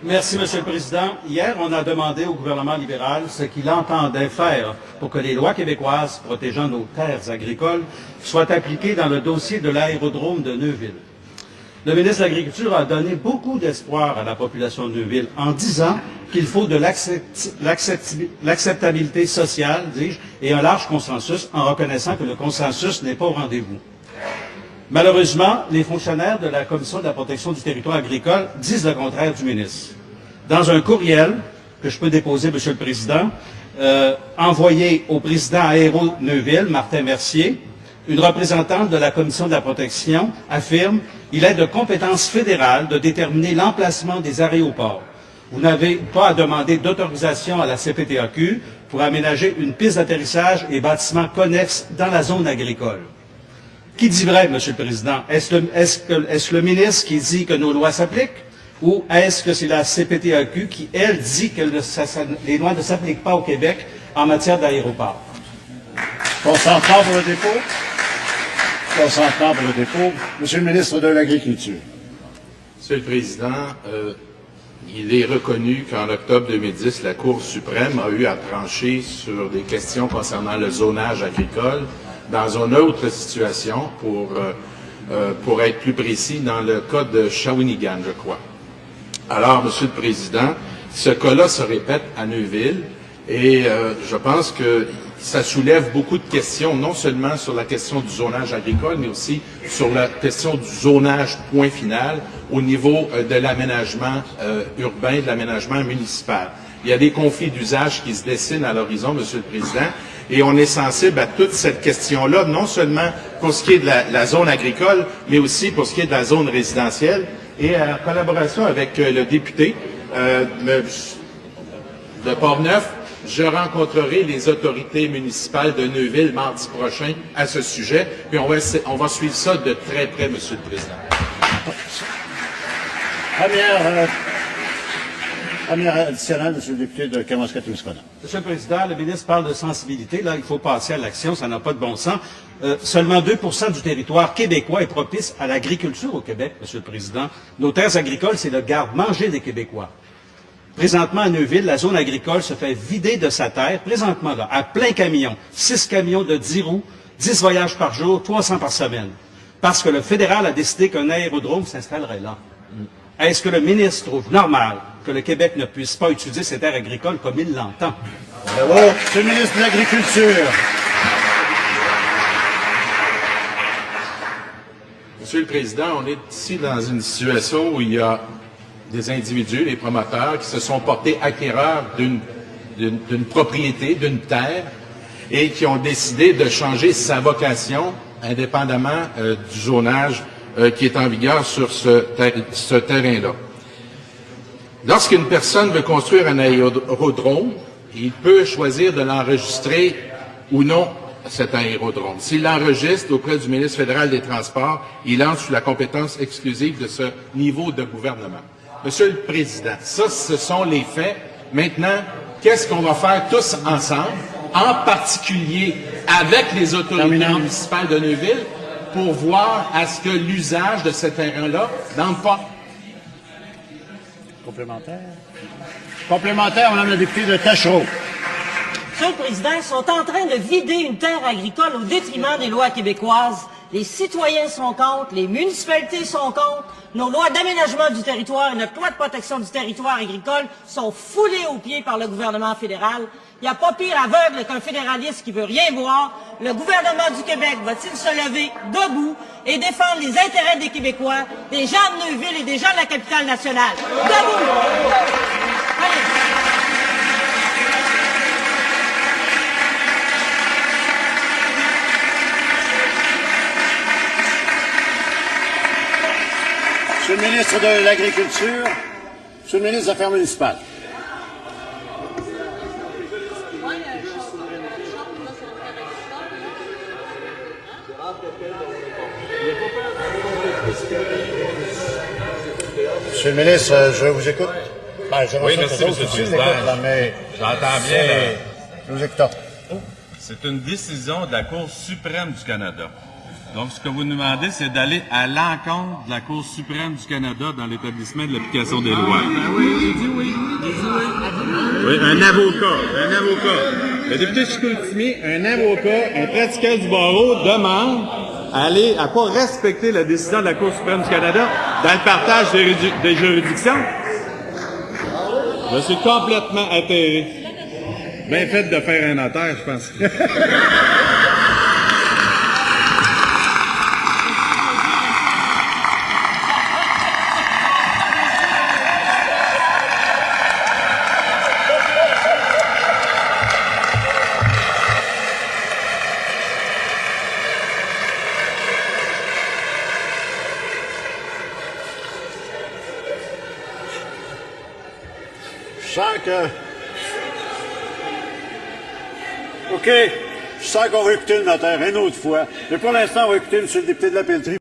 Merci, Monsieur le Président. Hier, on a demandé au gouvernement libéral ce qu'il entendait faire pour que les lois québécoises protégeant nos terres agricoles soient appliquées dans le dossier de l'aérodrome de Neuville. Le ministre de l'Agriculture a donné beaucoup d'espoir à la population de Neuville en disant qu'il faut de l'acceptabilité sociale, dis-je, et un large consensus en reconnaissant que le consensus n'est pas au rendez-vous. Malheureusement, les fonctionnaires de la Commission de la protection du territoire agricole disent le contraire du ministre. Dans un courriel que je peux déposer, Monsieur le Président, envoyé au président Aéro Neuville, Martin Mercier, une représentante de la Commission de la protection affirme qu'il est de compétence fédérale de déterminer l'emplacement des aéroports. Vous n'avez pas à demander d'autorisation à la CPTAQ pour aménager une piste d'atterrissage et bâtiments connexes dans la zone agricole. Qui dit vrai, Monsieur le Président? Est-ce le ministre qui dit que nos lois s'appliquent ou est-ce que c'est la CPTAQ qui, elle, dit que les lois ne s'appliquent pas au Québec en matière d'aéroport? Consentant pour le dépôt. Consentant pour le dépôt. Monsieur le ministre de l'Agriculture. Monsieur le Président, il est reconnu qu'en octobre 2010, la Cour suprême a eu à trancher sur des questions concernant le zonage agricole dans une autre situation, pour être plus précis, dans le cas de Shawinigan, je crois. Alors, Monsieur le Président, ce cas-là se répète à Neuville et je pense que ça soulève beaucoup de questions, non seulement sur la question du zonage agricole, mais aussi sur la question du zonage point final au niveau de l'aménagement urbain, de l'aménagement municipal. Il y a des conflits d'usage qui se dessinent à l'horizon, Monsieur le Président, et on est sensible à toute cette question-là, non seulement pour ce qui est de la zone agricole, mais aussi pour ce qui est de la zone résidentielle. Et en collaboration avec le député de Portneuf, je rencontrerai les autorités municipales de Neuville mardi prochain à ce sujet, puis on va suivre ça de très près, Monsieur le Président. Première additionnelle, Monsieur le député de Kamoska-Témiscamingue. Monsieur le Président, le ministre parle de sensibilité. Là, il faut passer à l'action. Ça n'a pas de bon sens. Seulement 2% du territoire québécois est propice à l'agriculture au Québec, Monsieur le Président. Nos terres agricoles, c'est le garde-manger des Québécois. Présentement, à Neuville, la zone agricole se fait vider de sa terre, présentement, là, à plein camion. 6 camions de 10 roues, 10 voyages par jour, 300 par semaine. Parce que le fédéral a décidé qu'un aérodrome s'installerait là. Est-ce que le ministre trouve normal que le Québec ne puisse pas utiliser ses terres agricoles comme il l'entend? Monsieur le ministre de l'Agriculture. Monsieur le Président, on est ici dans une situation où il y a des individus, les promoteurs, qui se sont portés acquéreurs d'une propriété, d'une terre, et qui ont décidé de changer sa vocation, indépendamment du zonage qui est en vigueur sur ce terrain-là. Lorsqu'une personne veut construire un aérodrome, il peut choisir de l'enregistrer ou non, cet aérodrome. S'il l'enregistre auprès du ministre fédéral des Transports, il entre sous la compétence exclusive de ce niveau de gouvernement. Monsieur le Président, ça, ce sont les faits. Maintenant, qu'est-ce qu'on va faire tous ensemble, en particulier avec les autorités municipales de Neuville, pour voir à ce que l'usage de ce terrain-là n'entre pas? Complémentaire. Complémentaire, Madame la députée de Tachereau. Monsieur le Président, ils sont en train de vider une terre agricole au détriment des lois québécoises. Les citoyens sont contre, les municipalités sont contre, nos lois d'aménagement du territoire et notre loi de protection du territoire agricole sont foulées aux pieds par le gouvernement fédéral. Il n'y a pas pire aveugle qu'un fédéraliste qui veut rien voir. Le gouvernement du Québec va-t-il se lever debout et défendre les intérêts des Québécois, des gens de Neuville et des gens de la capitale nationale? Debout! Allez. Monsieur le ministre de l'Agriculture, Monsieur le ministre des Affaires municipales. Monsieur le ministre, je vous écoute. Oui, merci, Monsieur le Président. J'entends bien. Je vous écoute. C'est une décision de la Cour suprême du Canada Donc, ce que vous nous demandez, c'est d'aller à l'encontre de la Cour suprême du Canada dans l'établissement de l'application des lois. Ben oui, j'ai dit oui. Oui, un avocat. Le député Chicoutimi, un avocat, un pratiquant du barreau demande à pas respecter la décision de la Cour suprême du Canada dans le partage des juridictions. Je suis complètement atterré. Bien fait de faire un notaire, je pense. Je sens que... OK, je sens qu'on va écouter le notaire une autre fois. Mais pour l'instant, on va écouter M. le député de la Pelletrie.